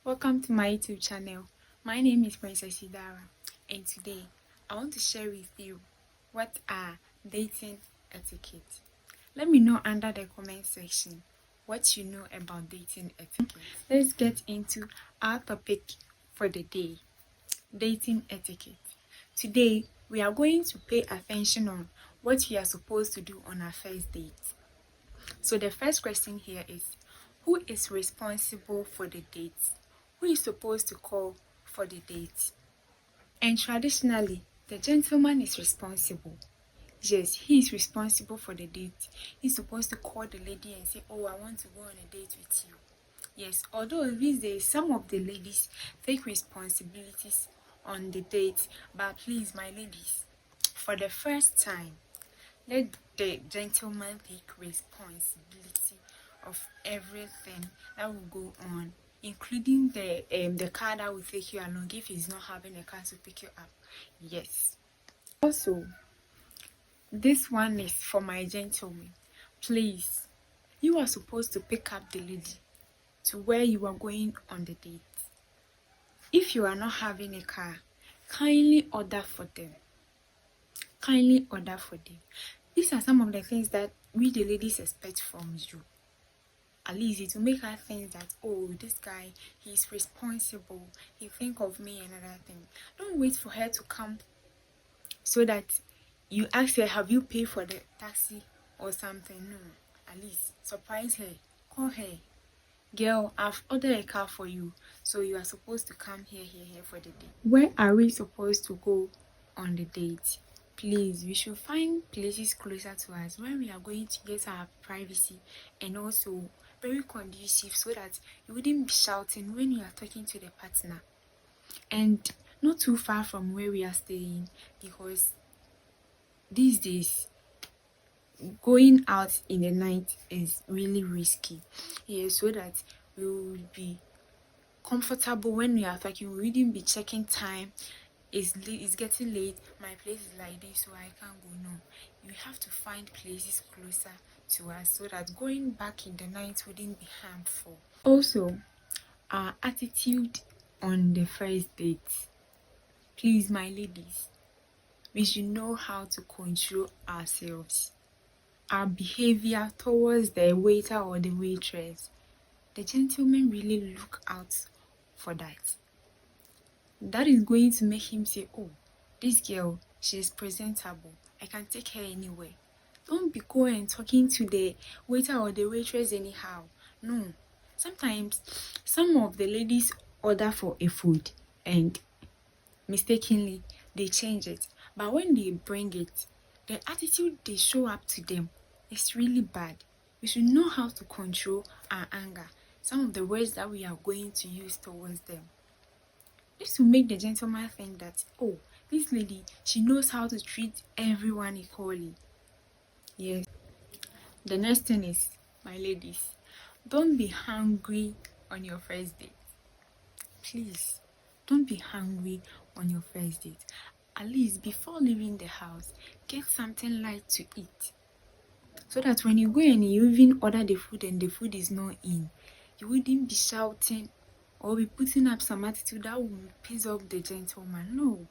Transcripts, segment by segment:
Welcome to my YouTube channel. My name is Princess Idara, and today I want to share with you what are dating etiquette. Let me know under the comment section what you know about dating etiquette. Let's get into our topic for the day, dating etiquette. Today we are going to pay attention on what we are supposed to do on our first date. So the first question here is, who is responsible for the date? Who is supposed to call for the date? And traditionally, the gentleman is responsible. Yes, he is responsible for the date. He's supposed to call the lady and say, oh, I want to go on a date with you. Yes, although these days some of the ladies take responsibilities on the date, but please, my ladies, for the first time, let the gentleman take responsibility of everything that will go on, including the car that will take you along if he's not having a car to pick you up. Yes. Also, this one is for my gentlemen. Please, you are supposed to pick up the lady to where you are going on the date. If you are not having a car, kindly order for them. Kindly order for them. These are some of the things that we the ladies expect from you. At least it will make her think that, oh, this guy, he's responsible, he think of me and other thing. Don't wait for her to come so that you ask her, have you paid for the taxi or something? No, at least surprise her, call her. Girl, I've ordered a car for you, so you are supposed to come here for the date. Where are we supposed to go on the date? Please, we should find places closer to us where we are going to get our privacy and also very conducive so that you wouldn't be shouting when you are talking to the partner. And not too far from where we are staying, because these days going out in the night is really risky. Yeah, so that we will be comfortable when we are talking. We wouldn't be checking time. It's getting late, my place is like this, so I can't go. No, you have to find places closer to us so that going back in the night wouldn't be harmful. Also, our attitude on the first date. Please, my ladies, we should know how to control ourselves. Our behavior towards the waiter or the waitress, the gentleman really look out for that. That is going to make him say, oh, this girl, she is presentable, I can take her anywhere. Don't be going talking to the waiter or the waitress anyhow. No. Sometimes some of the ladies order for a food and mistakenly they change it, but when they bring it, the attitude they show up to them is really bad. We should know how to control our anger, some of the words that we are going to use towards them. This will make the gentleman think that, oh, this lady, she knows how to treat everyone equally. Yes. The next thing is, my ladies, don't be hungry on your first date. Please, don't be hungry on your first date. At least before leaving the house, get something light to eat. So that when you go and you even order the food and the food is not in, you wouldn't be shouting or be putting up some attitude that will piss off the gentleman. No.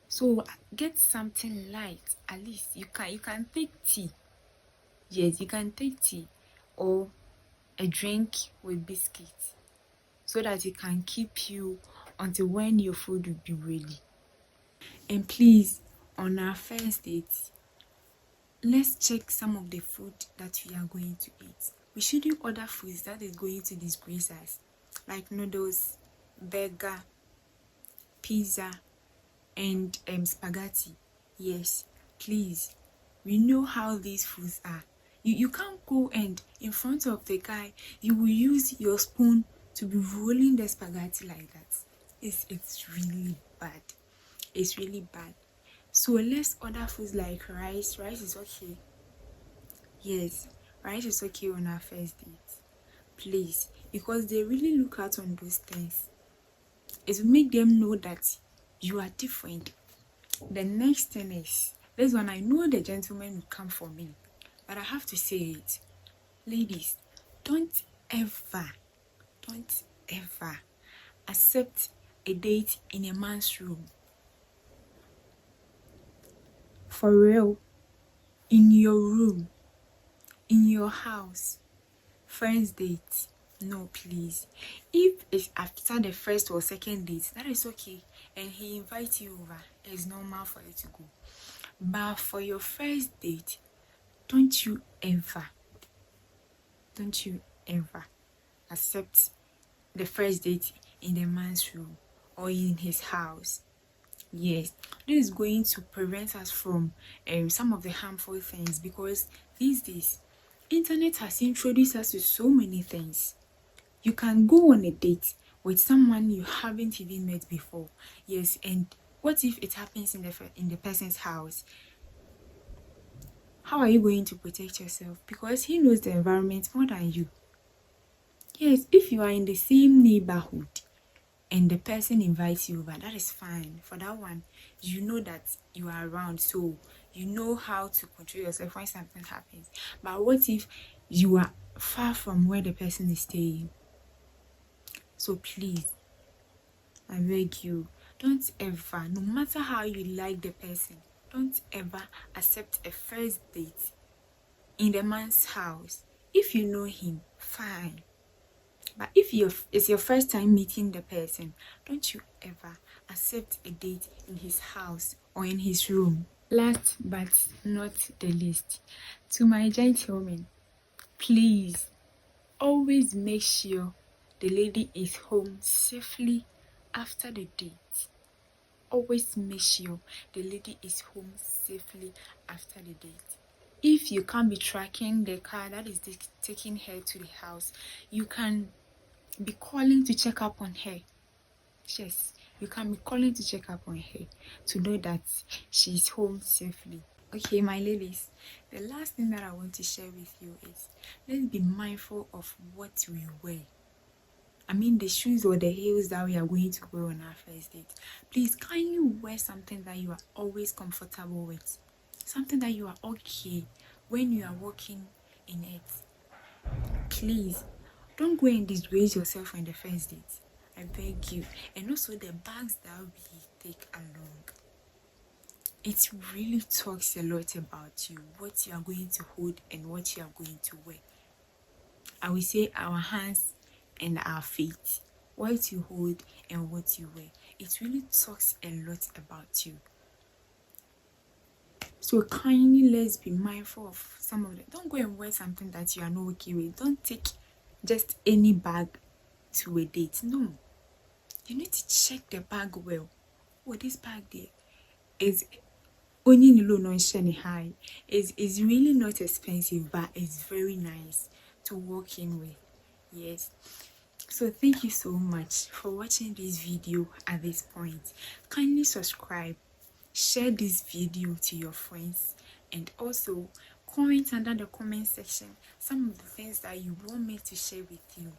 So get something light. At least you can take tea. Yes, you can take tea or a drink with biscuits so that it can keep you until when your food will be ready. And please, on our first date, let's check some of the food that we are going to eat. We shouldn't order foods that is going to disgrace us, like noodles, burger, pizza, and spaghetti. Yes, please. We know how these foods are. You can't go and in front of the guy, you will use your spoon to be rolling the spaghetti like that. It's really bad. It's really bad. So let's order foods like rice. Rice is okay. Yes, rice is okay on our first date. Please, because they really look out on those things. It will make them know that you are different. The next thing is, this one I know the gentleman will come for me, but I have to say it. Ladies, don't ever ever accept a date in a man's room. For real, in your room, in your house. First date, no please. If it's after the first or second date, that is okay, and he invites you over, it's normal for you to go. But for your first date, don't you ever accept the first date in the man's room or in his house. Yes, this is going to prevent us from some of the harmful things, because these days internet has introduced us to so many things. You can go on a date with someone you haven't even met before. Yes, and what if it happens in the person's house? How are you going to protect yourself? Because he knows the environment more than you. Yes, if you are in the same neighborhood and the person invites you over, that is fine. For that one, you know that you are around, so you know how to control yourself when something happens. But what if you are far from where the person is staying? So please, I beg you, don't ever, no matter how you like the person, don't ever accept a first date in the man's house. If you know him, fine. But if it's your first time meeting the person, don't you ever accept a date in his house or in his room. Last but not the least, to my gentlemen, please always make sure the lady is home safely after the date. Always make sure the lady is home safely after the date. If you can't be tracking the car that is taking her to the house, you can be calling to check up on her. Yes, you can be calling to check up on her to know that she's home safely. Okay, my ladies, the last thing that I want to share with you is, let's be mindful of what we wear. I mean, the shoes or the heels that we are going to wear on our first date. Please, can you wear something that you are always comfortable with? Something that you are okay when you are walking in it. Please, don't go and disgrace yourself on the first date. I beg you. And also the bags that we take along. It really talks a lot about you, what you are going to hold and what you are going to wear. I will say our hands and our feet, what you hold and what you wear. It really talks a lot about you. So kindly, let's be mindful of some of them. Don't go and wear something that you are not okay with. Don't take just any bag to a date. No, you need to check the bag well. Oh, this bag there is only no high. Is really not expensive, but it's very nice to walk in with. Yes. So thank you so much for watching this video at this point. Kindly subscribe, share this video to your friends, and also comment under the comment section some of the things that you want me to share with you.